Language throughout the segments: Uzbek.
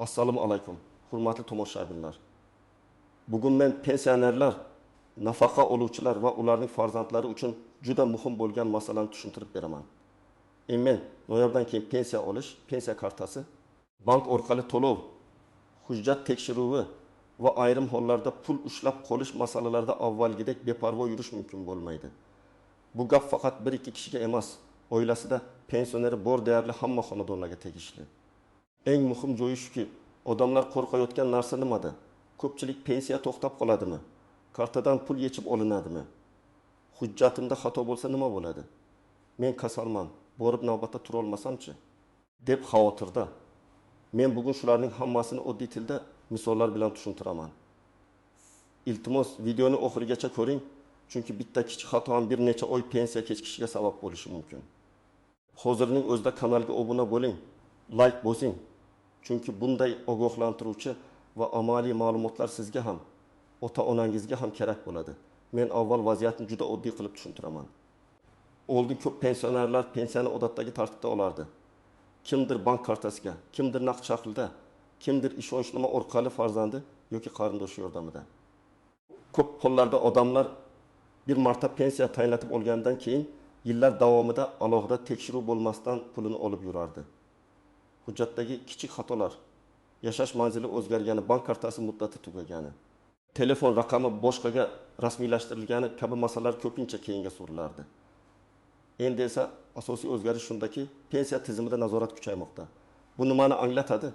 Assalomu alaykum, hurmatli tomoshabinlar. Bugun men pensionerlar, nafaqa oluvchilar va ularning farzandlari uchun juda muhim bo'lgan masalani tushuntirib beraman. Men noyabrdan keyin pensiya olish, pensiya kartasi, bank orqali to'lov, hujjat tekshiruvi va ayrim hollarda pul ushlab qolish masalalarida avvalgidek beparvo yurish mumkin bo'lmaydi. Bu gap faqat 1-2 kishiga emas, oilasida pensioneri bor deyarli hamma xonadonlarga tegishli. Eng muhim joyi shuki, odamlar qo'rqayotgan narsa nimada? Ko'pchilik pensiya to'xtab qoladimi? Kartadan pul yechib olinadimi? Hujjatimda xato bo'lsa nima bo'ladi? Men kasalman, borib navbatda tura olmasam-chi? deb xavotirda. Men bugun shularning hammasini oddiy tilda misollar bilan tushuntiraman. Iltimos, videoni oxirigacha ko'ring, chunki bitta kichik xato ham bir necha oy pensiya kechikishiga sabab bo'lishi mumkin. Hozirning o'zida kanalga obuna bo'ling, like bosing. Chunki bunday ogohlantiruvchi va amaliy ma'lumotlar sizga ham, ota-onangizga ham kerak bo'ladi. Men avval vaziyatni juda oddiy qilib tushuntiraman. Oldin ko'p pensionerlar pensiyani odatdagi tartibda olardi. Kimdir bank kartasiga, kimdir naqd shaklda, kimdir ishonchnoma orqali farzandi yoki qarindoshi yordamida. Ko'p hollarda odamlar bir marta pensiya tayinlatib olgandan keyin yillar davomida alohida tekshiruv bo'lmasdan pulini olib yurardi. Hujjatdagi kichik xatolar, yashash manzili o'zgargani, bank kartasi muddati tugagani, telefon raqami boshqaga rasmiylashtirilgani kabi masalalar ko'pincha keyinga surilardi. Endi esa asosiy o'zgarish shundaki, pensiya tizimida nazorat kuchaymoqda. Bu nimani anglatadi?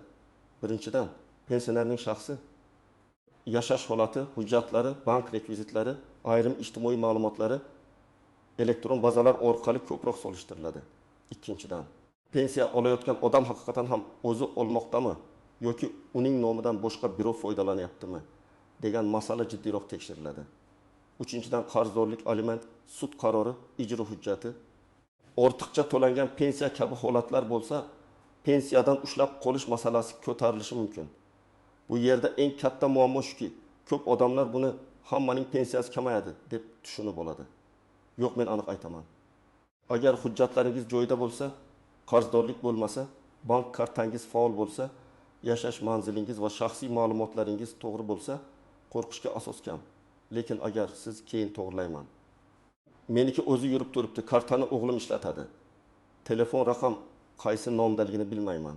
Birinchidan, pensionerning shaxsi, yashash holati, hujjatlari, bank rekvizitlari, ayrim ijtimoiy ma'lumotlari elektron bazalar orqali ko'proq solishtiriladi. Ikkinchidan, pensiya olayotgan odam haqiqatan ham o'zi olmoqdami yoki uning nomidan boshqa biro foydalanyaptimi degan masala jiddiyroq tekshiriladi. Uchinchidan, qarzdorlik, aliment, sud qarori, ijro hujjati, ortiqcha to'langan pensiya kabi holatlar bo'lsa, pensiyadan ushlab qolish masalasi ko'tarilishi mumkin. Bu yerda eng katta muammo shuki, ko'p odamlar buni hammaning pensiyasi kamayadi deb tushunib oladi. Yo'q, men aniq aytaman. Agar hujjatlaringiz joyida bo'lsa, qarzdorlik bo'lmasa, bank kartangiz faol bo'lsa, yashash manzilingiz va shaxsiy ma'lumotlaringiz to'g'ri bo'lsa, qo'rqishga asos kam. Lekin agar siz keyin to'g'rilayman. Meniki o'zi yurib turibdi, kartani o'g'lim ishlatadi. Telefon raqam qaysi nomdaligini bilmayman.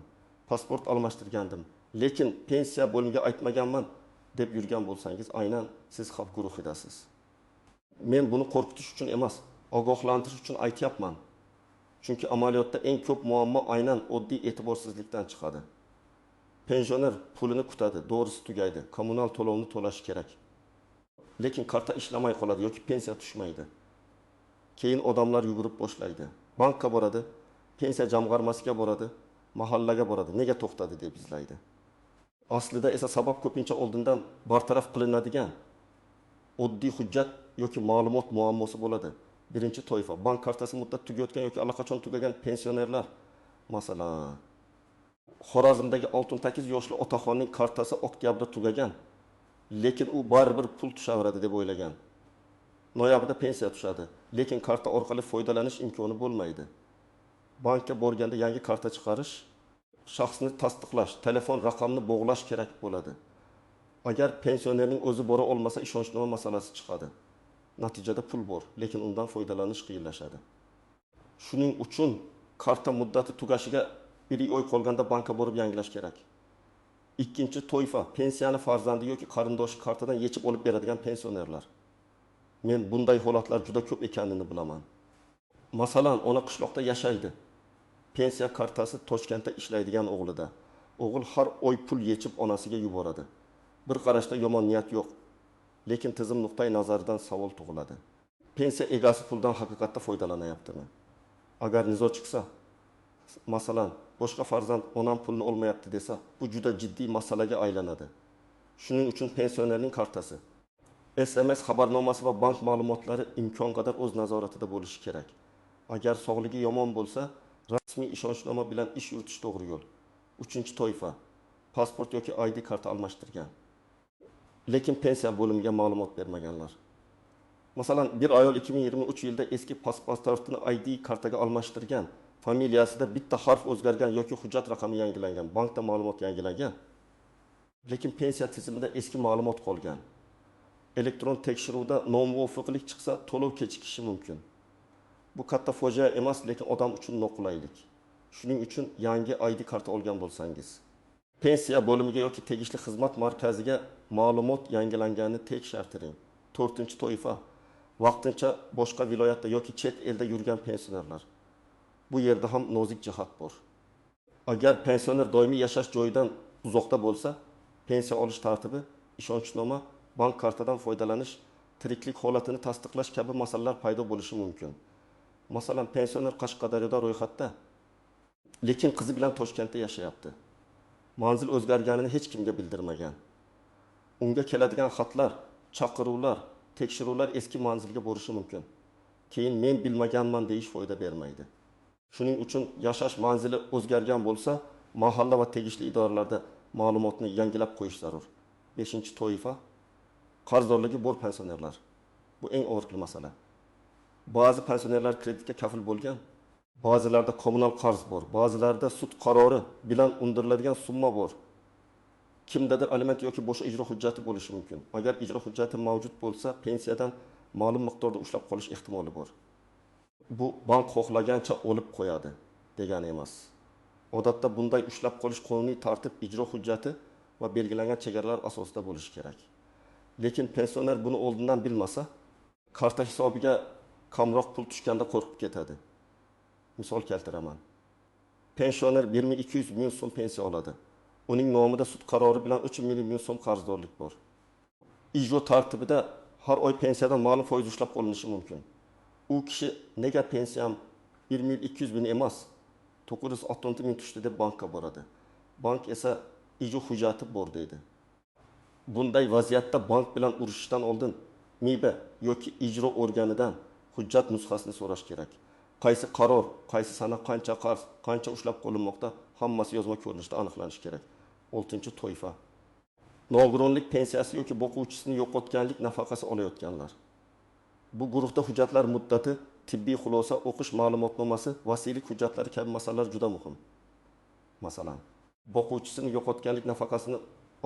Pasport almashtirgandim, lekin pensiya bo'limiga aytmaganman deb yurgan bo'lsangiz, aynan siz xavf guruhidasiz. Men buni qo'rqitish uchun emas, ogohlantirish uchun aytyapman. Chunki amaliyotda eng ko'p muammo aynan oddiy e'tiborsizlikdan chiqadi. Pensioner pulini kutadi, doğrusu tugaydi, kommunal to'lovni to'lashi kerak. Lekin karta ishlamay qoladi yoki pensiya tushmaydi. Keyin odamlar yugurib boshlaydi. Bankka boradi, pensiya jamg'armasiga boradi, mahallaga boradi. Nega to'xtadi deb izlaydi. Aslida esa sabab ko'pincha oldindan bartaraf qilinadigan oddiy hujjat yoki ma'lumot muammosi bo'ladi. Birinchi toifa, bank kartasi muddat tugayotgan yoki allaqachon tugagan pensionerlar. Masalan, Xorazmdagi Oltintakiz yoshli otaxonning kartasi oktyabrda tugagan, lekin u baribir pul tushaveradi deb o'ylagan. Noyabrda pensiya tushadi, lekin karta orqali foydalanish imkoni bo'lmaydi. Bankka borganda yangi karta chiqarish, shaxsni tasdiqlash, telefon raqamini bog'lash kerak bo'ladi. Agar pensionerning o'zi bora olmasa, ishonchnoma masalasi chiqadi. Natijada pul bor, lekin undan foydalanish qiyinlashadi. Shuning uchun karta muddati tugashiga 1 oy qolganda bankka borib yangilash kerak. Ikkinchi toifa, pensiyani farzandi yoki qarindoshi kartadan yechib olib beradigan pensionerlar. Men bunday holatlar juda ko'p ekanini bilaman. Masalan, ona qishloqda yashaydi. Pensiya kartasi Toshkentda ishlaydigan o'g'lida. O'g'il har oy pul yechib onasiga yuboradi. Bir qarashda yomon niyat yo'q. Lekin tizim nuqtai nazaridan savol tug'iladi. Pensiya egasi puldan haqiqatda foydalanyaptimi? Agar nizo chiqsa, masalan, boshqa farzand onam pulni olmayapti desa, bu juda jiddiy masalaga aylanadi. Shuning uchun pensionerning kartasi, SMS xabarnomasi va bank ma'lumotlari imkon qadar o'z nazoratida bo'lishi kerak. Agar sog'ligi yomon bo'lsa, rasmiy ishonchnoma bilan ish yuritish to'g'ri yo'l. Uchinchi toifa, pasport yoki ID karta almashtirgan, lekin pensiya bo'limiga ma'lumot bermaganlar. Masalan, bir ayol 2023 yilda eski pasportini ID kartaga almashtirgan, familiyasida bitta harf o'zgargan yoki hujjat raqami yangilangan, bankda ma'lumot yangilangan, Lekin pensiya tizimida eski ma'lumot qolgan. Elektron tekshiruvda nomuvofiqlik chiqsa, to'lov kechikishi mumkin. Bu katta fojia emas, lekin odam uchun noqulaylik. Shuning uchun yangi ID karta olgan bo'lsangiz, pensiya bo'limiga yoki tegishli xizmat markaziga ma'lumot yangilanganini tekshirtiring. 4-toifa vaqtincha boshqa viloyatda yoki chet elda yurgan pensionerlar. Bu yerda ham nozik jihat bor. Agar pensioner doimiy yashash joyidan uzoqda bo'lsa, pensiya olish tartibi, ishonchnoma, bank kartadan foydalanish, tiriklik holatini tasdiqlash kabi masalalar paydo bo'lishi mumkin. Masalan, pensioner Qashqadaryoda ro'yxatda, lekin qizi bilan Toshkentda yashayapti. Manzil o'zgarganini hech kimga bildirmagan. Unga keladigan xatlar, chaqiruvlar, tekshiruvlar eski manzilga borishi mumkin. Keyin men bilmaganman deyish foyda bermaydi. Shuning uchun yashash manzili o'zgargan bo'lsa, mahalla va tegishli idoralarda ma'lumotni yangilab qo'yish zarur. 5-toifa qarzdorligi bor pensionerlar. Bu eng og'riqli masala. Ba'zi pensionerlar kreditga kafil bo'lgan, ba'zilarda kommunal qarz bor, ba'zilarda sud qarori bilan undiriladigan summa bor. Kimdadir aliment yoki boshqa ijro hujjati bo'lishi mumkin. Agar ijro hujjati mavjud bo'lsa, pensiyadan ma'lum miqdorda ushlab qolish ehtimoli bor. Bu bank xohlagancha olib qo'yadi degani emas. Odatda bunday ushlab qolish qonuniy tartib, ijro hujjati va belgilangan chegaralar asosida bo'lishi kerak. Lekin pensioner buni oldindan bilmasa, karta hisobiga kamroq pul tushganda qo'rqib ketadi. Misol keltiraman. Pensioner 1200 ming so'm pensiya oladi. Uning nomida sud qarori bilan 3 ming so'm qarzdorlik bor. Ijro tartibida har oy pensiyadan ma'lum foiz ushlab qolinishi mumkin. U kishi nega pensiyam 1200 ming emas, 960 ming tushdi deb bankka boradi. Bank esa ijro hujjati bor deydi. Bunday vaziyatda bank bilan urushishdan oldin MIBA yoki ijro organidan hujjat nusxasini so'rash kerak. Qaysi qaror, qaysi sana qancha qarz, qancha ushlab qolinmoqda, hammasi yozma ko'rinishda aniqlanishi kerak. 6-toifa. Nogironlik pensiyasi yoki boquvchisini yo'qotganlik nafaqasi olayotganlar. Bu guruhda hujjatlar muddati, tibbiy xulosa, o'qish ma'lumotnomasi, vasiylik hujjatlari kabi masalalar juda muhim. Masalan, boquvchisini yo'qotganlik nafaqasini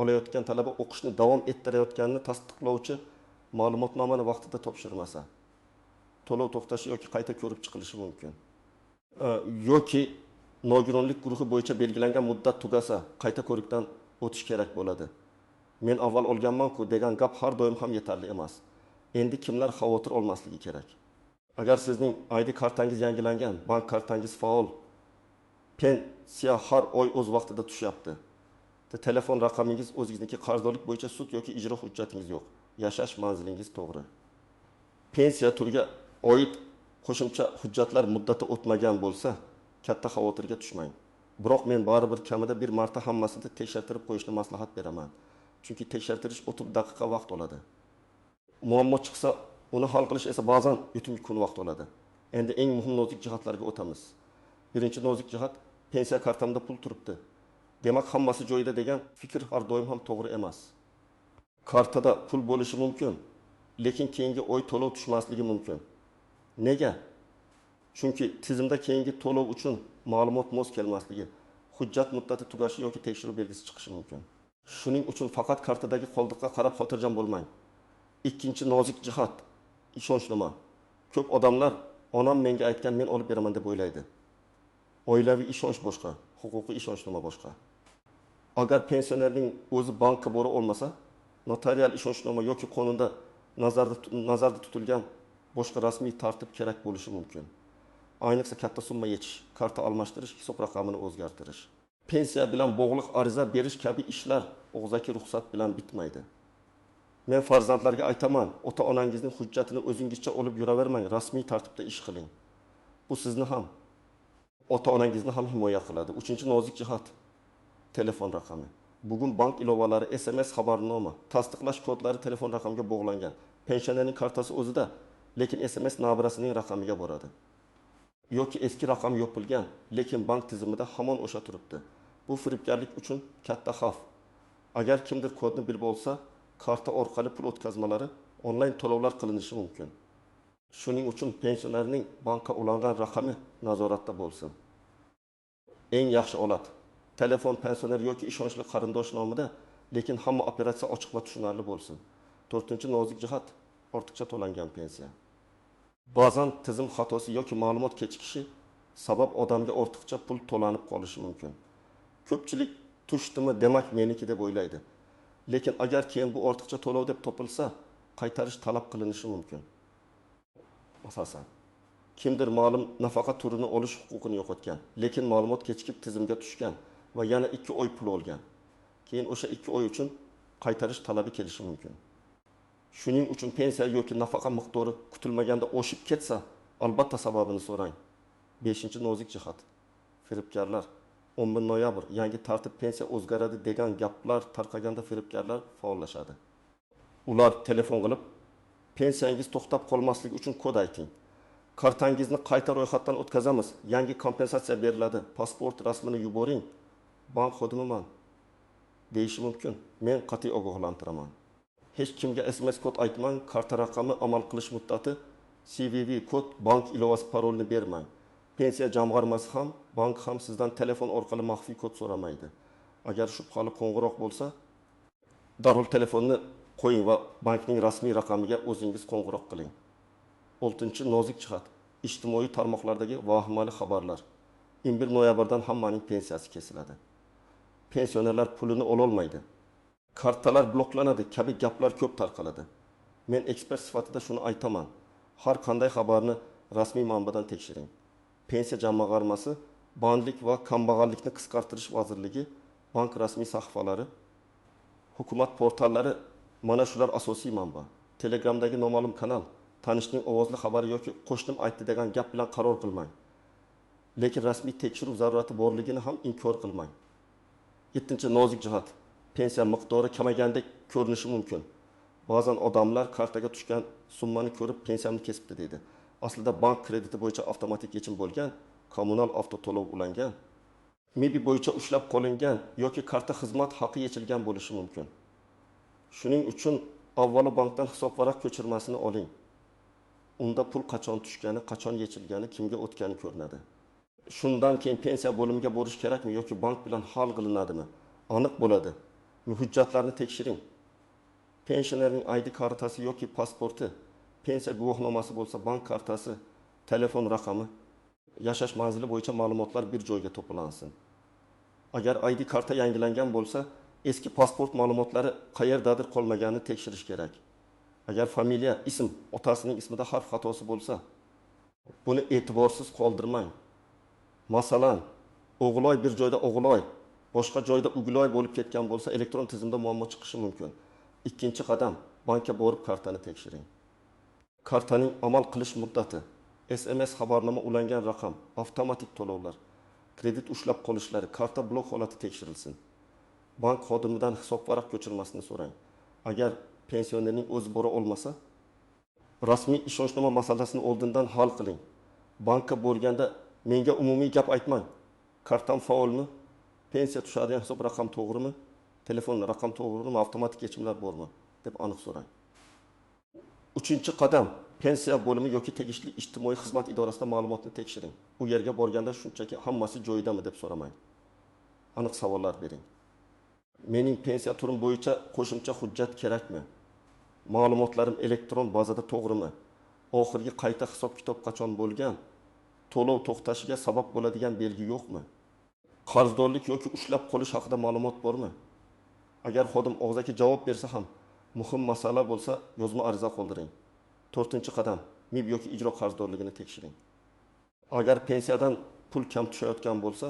olayotgan talaba o'qishni davom ettirayotganini tasdiqlovchi ma'lumotnomani vaqtida topshirmasa, to'lov to'xtashi yoki qayta ko'rib chiqilishi mumkin. Yoki nogironlik guruhi bo'yicha belgilangan muddat tugasa, qayta ko'rikdan o'tish kerak bo'ladi. Men avval olganman-ku degan gap har doim ham yetarli emas. Endi kimlar xavotir olmasligi kerak. Agar sizning ID kartangiz yangilangan, bank kartangiz faol, pensiya har oy o'z vaqtida tushyapti. Telefon raqamingiz o'zingizniki, qarzdorlik bo'yicha sud yoki ijro hujjatingiz yo'q. Yashash manzilingiz to'g'ri. Pensiya turiga oid qo'shimcha hujjatlar muddati o'tmagan bo'lsa, katta xavotirga tushmang. Biroq men baribir kamida bir marta hammasini tekshirtirib qo'yishni maslahat beraman. Chunki tekshirtirish 30 daqiqa vaqt oladi. Muammo chiqsa, uni hal qilish esa ba'zan butun kun vaqt oladi. Endi eng muhim nozik jihatlarga o'tamiz. Birinchi nozik jihat, pensiya kartamda pul turibdi. Demak, hammasi joyida degan fikr har doim ham to'g'ri emas. Kartada pul bo'lishi mumkin, lekin keyingi oy to'lov tushmasligi mumkin. Nega? Chunki tizimda keyingi to'lov uchun ma'lumot mos kelmasligi, hujjat muddati tugashi yoki tekshiruv belgisi chiqishi mumkin. Shuning uchun faqat kartadagi qoldiqqa qarab xotirjam bo'lmang. Ikkinchi nozik jihat, ishonchnoma. Ko'p odamlar onam menga aytgan, men olib beraman deb o'ylaydi. Oilaviy ishonch boshqa, huquqiy ishonchnoma boshqa. Agar pensionerning o'zi bankka bora olmasa, notarial ishonchnoma yoki qonunda nazarda tutilgan boshqa rasmiy tartib kerak bo'lishi mumkin. Ayniqsa katta summa yechish, karta almashtirish, hisob raqamini o'zgartirish. Pensiya bilan bog'liq ariza berish kabi ishlar og'zaki ruxsat bilan bitmaydi. Men farzandlarga aytaman, ota-onangizning hujjatini o'zingizcha olib yuravermang, rasmiy tartibda ish qiling. Bu sizni ham, ota-onangizni ham himoya qiladi. 3-nozik jihat, telefon raqami. Bugun bank ilovalari, SMS xabarnoma, tasdiqlash kodlari telefon raqamiga bog'langan. Pensionerning kartasi o'zida, lekin SMS nabirasining raqamiga boradi. Yoki eski raqam yopilgan, lekin bank tizimida hamon o'sha turibdi. Bu firibgarlik uchun katta xavf. Agar kimdir kodni bilib olsa, karta orqali pul o'tkazmalari, onlayn to'lovlar qilinishi mumkin. Shuning uchun pensionerning bankka ulangan raqami nazoratda bo'lsin. Eng yaxshi olat telefon pensioner yoki ishonchli qarindosh nomida lekin hamma operatsiya ochiq va tushunarli bo'lsin. 4-nozik jihat ortiqcha to'langan pensiya. Ba'zan tizim xatosi yoki ma'lumot kechikishi sabab odamga ortiqcha pul to'lanib qolishi mumkin. Ko'pchilik tushdimi, demak meniki deb o'ylaydi. Lekin agar keyin bu ortiqcha to'lov deb topilsa, qaytarish talab qilinishi mumkin. Asosan, kimdir ma'lum nafaqa turini olish huquqini yo'qotgan, lekin ma'lumot kechikib tizimga tushgan va yana 2 oy pul olgan. Keyin o'sha 2 oy uchun qaytarish talabi kelishi mumkin. Shuning uchun pensiya yoki nafaqa miqdori kutilmaganda oshib ketsa, albatta sababini so'rang. 5-nozik jihat. Firibgarlar 10 noyabr yangi tartib pensiya o'zgaradi degan gaplar tarqaganda firibgarlar faollashadi. Ular telefon qilib, pensiyangiz to'xtab qolmasligi uchun kod ayting. Kartangizni qayta ro'yxatdan o'tkazamiz, yangi kompensatsiya beriladi, pasport rasmini yuboring. Bank xodimiman deyishi mumkin. Men qat'iy ogohlantiraman. Hech kimga SMS kod aytmang, karta raqami, amal qilish muddati, CVV kod, bank ilovasi parolni bermang. Pensiya jamg'armasi ham, bank ham sizdan telefon orqali maxfiy kod so'ramaydi. Agar shubhali qo'ng'iroq bo'lsa, darhol telefonni qo'ying va bankning rasmiy raqamiga o'zingiz qo'ng'iroq qiling. 6-nozik jihat. Ijtimoiy tarmoqlardagi vahimali xabarlar. 11 noyabrdan hammaning pensiyasi kesiladi. Pensionerlar pulini ololmaydi. Kartalar bloklanadi kabi gaplar ko'p tarqaladi. Men ekspert sifatida shuni aytaman. Har qanday xabarni rasmiy manbadan tekshiring. Pensiya jamg'armasi, bandlik va kambag'allikni qisqartirish vazirligi, bank rasmiy sahifalari, hukumat portallari mana shular asosiy manba. Telegramdagi noma'lum kanal, tanishning ovozli xabari yoki qo'shnim aytdi degan gap bilan qaror qilmang. Lekin rasmiy tekshiruv zarurati borligini ham inkor qilmang. 7-nozik jihat. Pensiya miqdori kamagandek ko'rinishi mumkin. Ba'zan odamlar kartaga tushgan summani ko'rib pensiyamni kesibdi deydi. Aslida bank krediti bo'yicha avtomatik yechim bo'lgan, kommunal avto to'lov ulangan, MIBI bo'yicha ushlab qolingan yoki karta xizmat haqi yechilgan bo'lishi mumkin. Shuning uchun avvalo bankdan hisobvaraq ko'chirmasini oling. Unda pul qachon tushgani, qachon yechilgani, kimga o'tgani ko'rinadi. Shundan keyin pensiya bo'limiga borish kerakmi yoki bank bilan hal qilinadimi? Aniq bo'ladi. Hujjatlarni tekshiring. Pensionerning ID kartasi yoki pasporti, pensiya guvohnomasi bo'lsa, bank kartasi, telefon raqami, yashash manzili bo'yicha ma'lumotlar bir joyga to'plansin. Agar ID karta yangilangan bo'lsa, eski pasport ma'lumotlari qayerdadir qolmaganini tekshirish kerak. Agar familiya, ism, otasining ismida harf xatosi bo'lsa, buni e'tiborsiz qoldirmang. Masalan, O'g'iloy bir joyda O'g'iloy, boshqa joyda Uguloy bo'lib ketgan bo'lsa, elektron tizimda muammo chiqishi mumkin. Ikkinchi qadam, bankka borib kartani tekshiring. Kartaning amal qilish muddati, SMS xabarnoma ulangan raqam, avtomatik to'lovlar, kredit ushlab qolishlari, karta blok holati tekshirilsin. Bank xodimidan hisobvaraq ko'chirmasini so'rang. Agar pensionerning o'zi bora olmasa, rasmiy ishonchnoma masalasini oldindan hal qiling. Bankka bo'lganda menga umumiy gap aytmang. Kartam faolmi? Pensiya tushadigan hisob raqam to'g'rimi? Telefon raqam to'g'rimi? Avtomatik yechimlar bormi? deb aniq so'rang. 3-qadam, pensiya bo'limi yoki tegishli ijtimoiy xizmat idorasida ma'lumotni tekshiring. U yerga borganda shunchaki hammasi joyidami deb so'ramang. Aniq savollar bering. Mening pensiya turim bo'yicha qo'shimcha hujjat kerakmi? Ma'lumotlarim elektron bazada to'g'rimi? Oxirgi qayta hisob-kitob qachon bo'lgan? To'lov to'xtashiga sabab bo'ladigan belgi yo'qmi? Qarzdorlik yoki ushlab qolish haqida ma'lumot bormi? Agar xodim og'zaki javob bersa ham, muhim masala bo'lsa, yozma ariza qoldiring. 4-qadam, MIB yoki ijro qarzdorligini tekshiring. Agar pensiyadan pul kam tushayotgan bo'lsa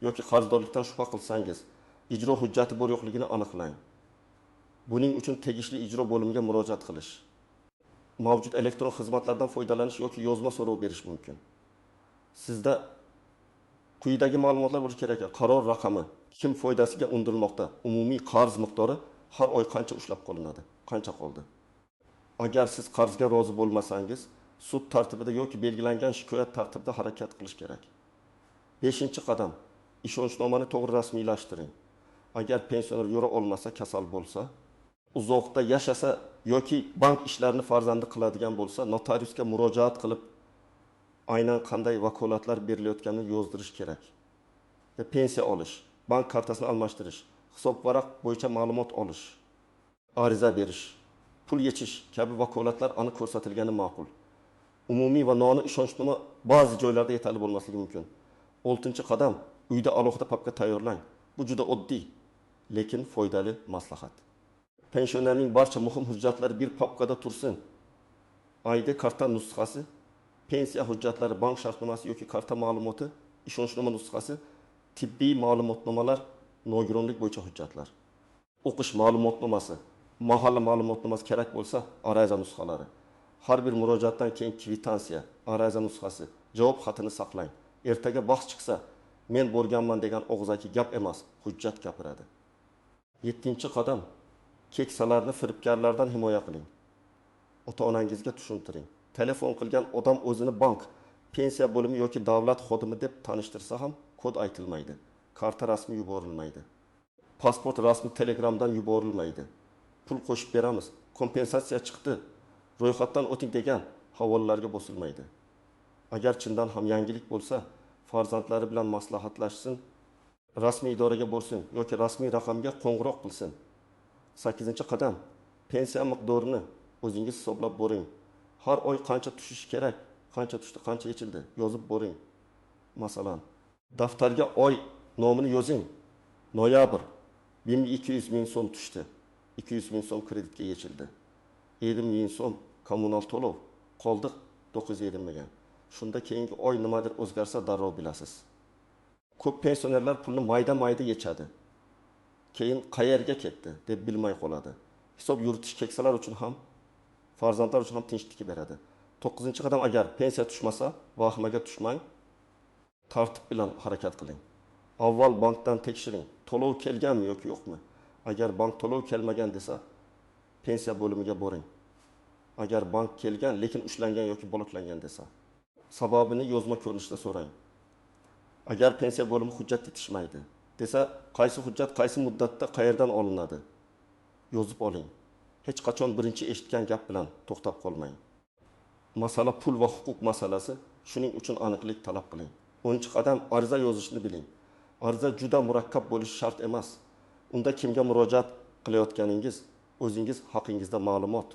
yoki qarzdorlikdan shubha qilsangiz, ijro hujjati bor yo'qligini aniqlang. Buning uchun tegishli ijro bo'limiga murojaat qilish. Mavjud elektron xizmatlardan foydalanish yoki yozma so'rov berish mumkin. Sizda quyidagi ma'lumotlar bo'lishi kerak. Qaror raqami, kim foydasiga undirilmoqda, umumiy qarz miqdori, har oy qancha ushlab qolinadi, qancha qoldi. Agar siz qarzga rozi bo'lmasangiz, sud tartibida yoki belgilangan shikoyat tartibida harakat qilish kerak. 5-qadam, ishonchnomani to'g'ri rasmiylashtiring. Agar pensioner yura olmasa, kasal bo'lsa, uzoqda yashasa yoki bank ishlarini farzandi qiladigan bo'lsa, notariusga murojaat qilib, aynan qanday vakolatlar berilayotganini yozdirish kerak. Pensiya olish, bank kartasini almashtirish, hisob varaq bo'yicha ma'lumot olish, ariza berish, pul yechish kabi vakolatlar aniq ko'rsatilgani ma'qul. Umumiy va noaniq ishonchnoma ba'zi joylarda yetarli bo'lmasligi mumkin. 6-qadam, uyda alohida papka tayyorlang. Bu juda oddiy, lekin foydali maslahat. Pensionerning barcha muhim hujjatlari bir papkada tursin. ID karta nusxasi, pensiya hujjatlari, bank shartnomasi yoki karta ma'lumoti, ishonchnoma nusxasi, tibbiy ma'lumotnomalar, nogironlik bo'yicha hujjatlar. O'qish ma'lumotnomasi, mahalla ma'lumotnomasi kerak bo'lsa, ariza nusxalari. Har bir murojaatdan keyin kvitansiya, ariza nusxasi, javob xatini saqlang. Ertaga bahs chiqsa, men bo'lganman degan og'zaki gap emas, hujjat gapiradi. 7-qadam, keksalarni firibgarlardan himoya qiling. Ota-onangizga tushuntiring. Telefon qilgan odam o'zini bank, pensiya bo'limi yoki davlat xodimi deb tanishtirsa ham kod aytilmaydi. Karta rasmi yuborilmaydi. Pasport rasmi telegramdan yuborilmaydi. Pul qo'shib beramiz, kompensatsiya chiqdi, ro'yxatdan o'ting degan havolalarga bosilmaydi. Agar chindan ham yangilik bo'lsa, farzandlari bilan maslahatlashsin, rasmiy idoraga borsin yoki rasmiy raqamga qo'ng'iroq qilsin. 8-qadam, pensiya miqdorini o'zingiz hisoblab boring. Har oy qancha tushishi kerak, qancha tushdi, qancha yechildi, yozib boring. Masalan, daftarga oy nomini yozing. Noyabr 1200 ming so'm tushdi. 200 ming so'm kreditga yechildi. 50 ming so'm kommunal to'lov, qoldi 920 ming. Shunda keyingi oy nimadir o'zgarsa darrov bilasiz. Ko'p pensionerlar pulni mayda-mayda yechadi. Keyin qayerga ketdi deb bilmay qoladi. Hisob yuritish keksalar uchun ham, farzandlar uchun ham tinchlik beradi. 9-qadam, agar pensiya tushmasa, vahimaga tushmang, tartib bilan harakat qiling. Avval bankdan tekshiring, to'lov kelganmi yoki yo'qmi? Agar bank to'lov kelmagan desa, pensiya bo'limiga boring. Agar bank kelgan, lekin ushlangan yoki bloklangan desa, sababini yozma ko'rinishda so'rang. Agar pensiya bo'limi hujjat yetishmaydi desa, qaysi hujjat qaysi muddatda qayerdan olinadi? Yozib oling. Hech qachon birinchi eshitgan gap bilan to'xtab qolmang. Masala pul va huquq masalasi, shuning uchun aniqlik talab qiling. 10-qadam, ariza yozishni biling. Ariza juda murakkab bo'lishi shart emas. Unda kimga murojaat qilayotganingiz, o'zingiz haqingizda ma'lumot,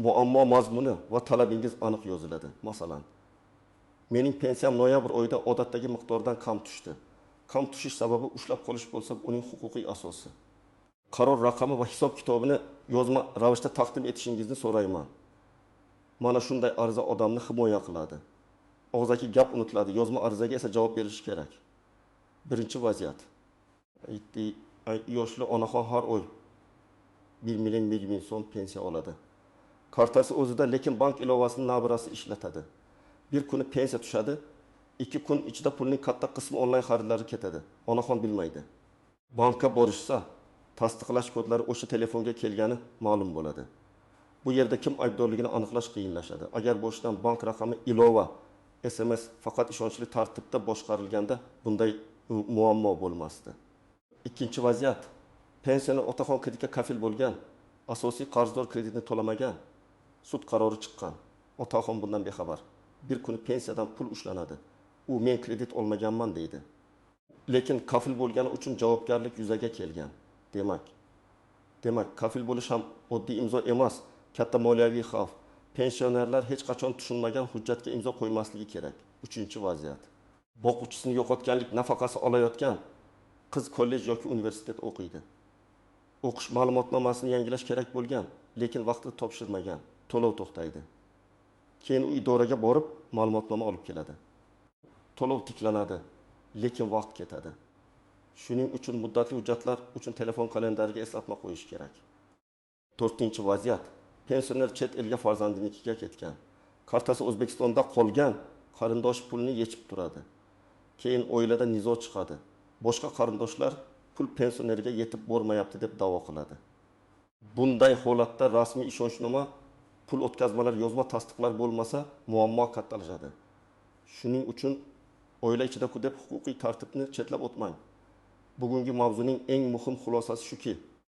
muammo mazmuni va talabingiz aniq yoziladi. Masalan, mening pensiyam noyabr oyida odatdagi miqdordan kam tushdi. Kam tushish sababi ushlab qolish bo'lsa, uning huquqiy asosi. Qaror raqami va hisob kitobini yozma ravishda taqdim etishingizni so'rayman. Mana shunday ariza odamni himoya qiladi. Og'zaki gap unutiladi, yozma arizaga esa javob berish kerak. Birinchi vaziyat. Yoshli onaxon har oy 1 million so'm pensiya oladi. Kartasi o'zida, lekin bank ilovasini nabirasi ishlatadi. Bir kuni pensiya tushadi, 2 kun ichida pulning katta qismi onlayn xaridlari ketadi. Onaxon bilmaydi. Bankka borishsa, tasdiqlash kodlari o'sha telefonga kelgani ma'lum bo'ladi. Bu yerda kim aybdorligini aniqlash qiyinlashadi. Agar boshidan bank raqami, ilova, SMS faqat ishonchli tartibda boshqarilganda bunday muammo bo'lmasdi. Ikkinchi vaziyat, pensioner otaxon kreditga kafil bo'lgan, asosiy qarzdor kreditni to'lamagan, sud qarori chiqqan. Otaxon bundan bexabar. Bir kuni pensiyadan pul ushlanadi. U men kredit olmaganman deydi. Lekin kafil bo'lgani uchun javobgarlik yuzaga kelgan. Demak, kafil bo'lish ham oddiy imzo emas, katta moliyaviy xavf. Pensionerlar hech qachon tushunmagan hujjatga imzo qo'ymasligi kerak. Uchinchi vaziyat. Boquvchisini yo'qotganlik nafaqasi olayotgan qiz kollej yoki universitet o'qiydi. O'qish ma'lumotnomasini yangilash kerak bo'lgan, lekin vaqtida topshirmagan. To'lov to'xtaydi. Keyin u idoraga borib ma'lumotnoma olib keladi. To'lov tiklanadi, lekin vaqt ketadi. Shuning uchun muddatli hujjatlar uchun telefon kalendariga eslatma qo'yish kerak. 4-vaziyat. Pensioner chet elga farzandinikiga ketgan. Kartasi O'zbekistonda qolgan, qarindosh pulni yechib turadi. Keyin oilada nizo chiqadi. Boshqa qarindoshlar pul pensionerga yetib bormayapti deb da'vo qiladi. Bunday holatda rasmiy ishonchnoma, pul o'tkazmalar, yozma tasdiqlar bo'lmasa, muammo kattalashadi. Shuning uchun oila ichida-ku deb huquqiy tartibni chetlab o'tmang. Bugungi mavzuning eng muhim xulosasi shuki,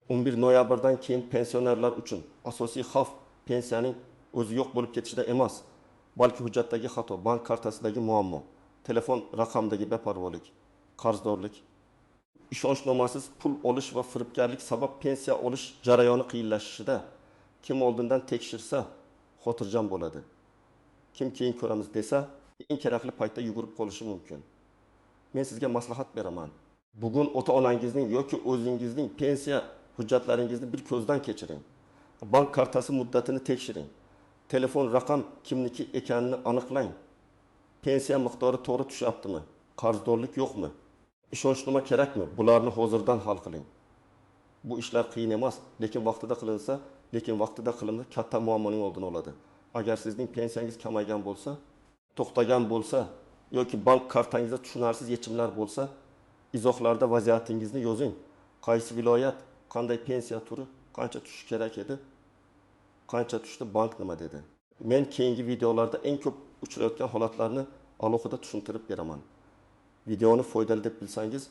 11 noyabrdan keyin pensionerlar uchun asosiy xavf pensiyaning o'zi yo'q bo'lib ketishida emas, balki hujjatdagi xato, bank kartasidagi muammo, telefon raqamdagi beparvolik, qarzdorlik. ishonchnomasiz pul olish va firibgarlik sabab pensiya olish jarayoni qiyinlashishida kim oldindan tekshirsa xotirjam bo'ladi. Kim keyin ko'ramiz desa, eng kerakli paytda yugurib qolishi mumkin. Men sizga maslahat beraman. Bugun ota-onangizning yoki o'zingizning pensiya hujjatlaringizni bir ko'zdan kechiring. Bank kartasi muddatini tekshiring. Telefon raqam kimniki ekanini aniqlang. Pensiya miqdori to'g'ri tushyaptimi? Qarzdorlik yo'qmi? Ishonchnoma kerakmi? Bularni hozirdan hal qiling. Bu ishlar qiyin emas, lekin vaqtida qilinsa, katta muammoning oldini oladi. Agar sizning pensiyangiz kamaygan bo'lsa, to'xtagan bo'lsa yoki bank kartangizda tushunarsiz yechimlar bo'lsa, izohlarda vaziyatingizni yozing. Qaysi viloyat, qanday pensiya turi, qancha tushish kerak edi, qancha tushdi, bank nima dedi. Men keyingi videolarda eng ko'p uchrayotgan holatlarni alohida tushuntirib beraman. Videoni foydali deb bilsangiz,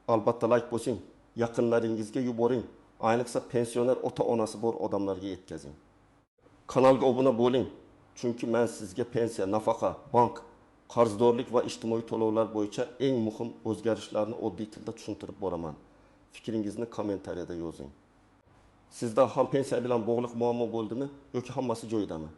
albatta like bosing, yaqinlaringizga yuboring. Ayniqsa pensioner ota-onasi bor odamlarga yetkazing. Kanalga obuna bo'ling, chunki men sizga pensiya, nafaqa, bank, qarzdorlik va ijtimoiy to'lovlar bo'yicha eng muhim o'zgarishlarni oddiy tilda tushuntirib boraman. Fikringizni kommentariyada yozing. Sizda ham pensiya bilan bog'liq muammo bo'ldimi yoki hammasi joyidami?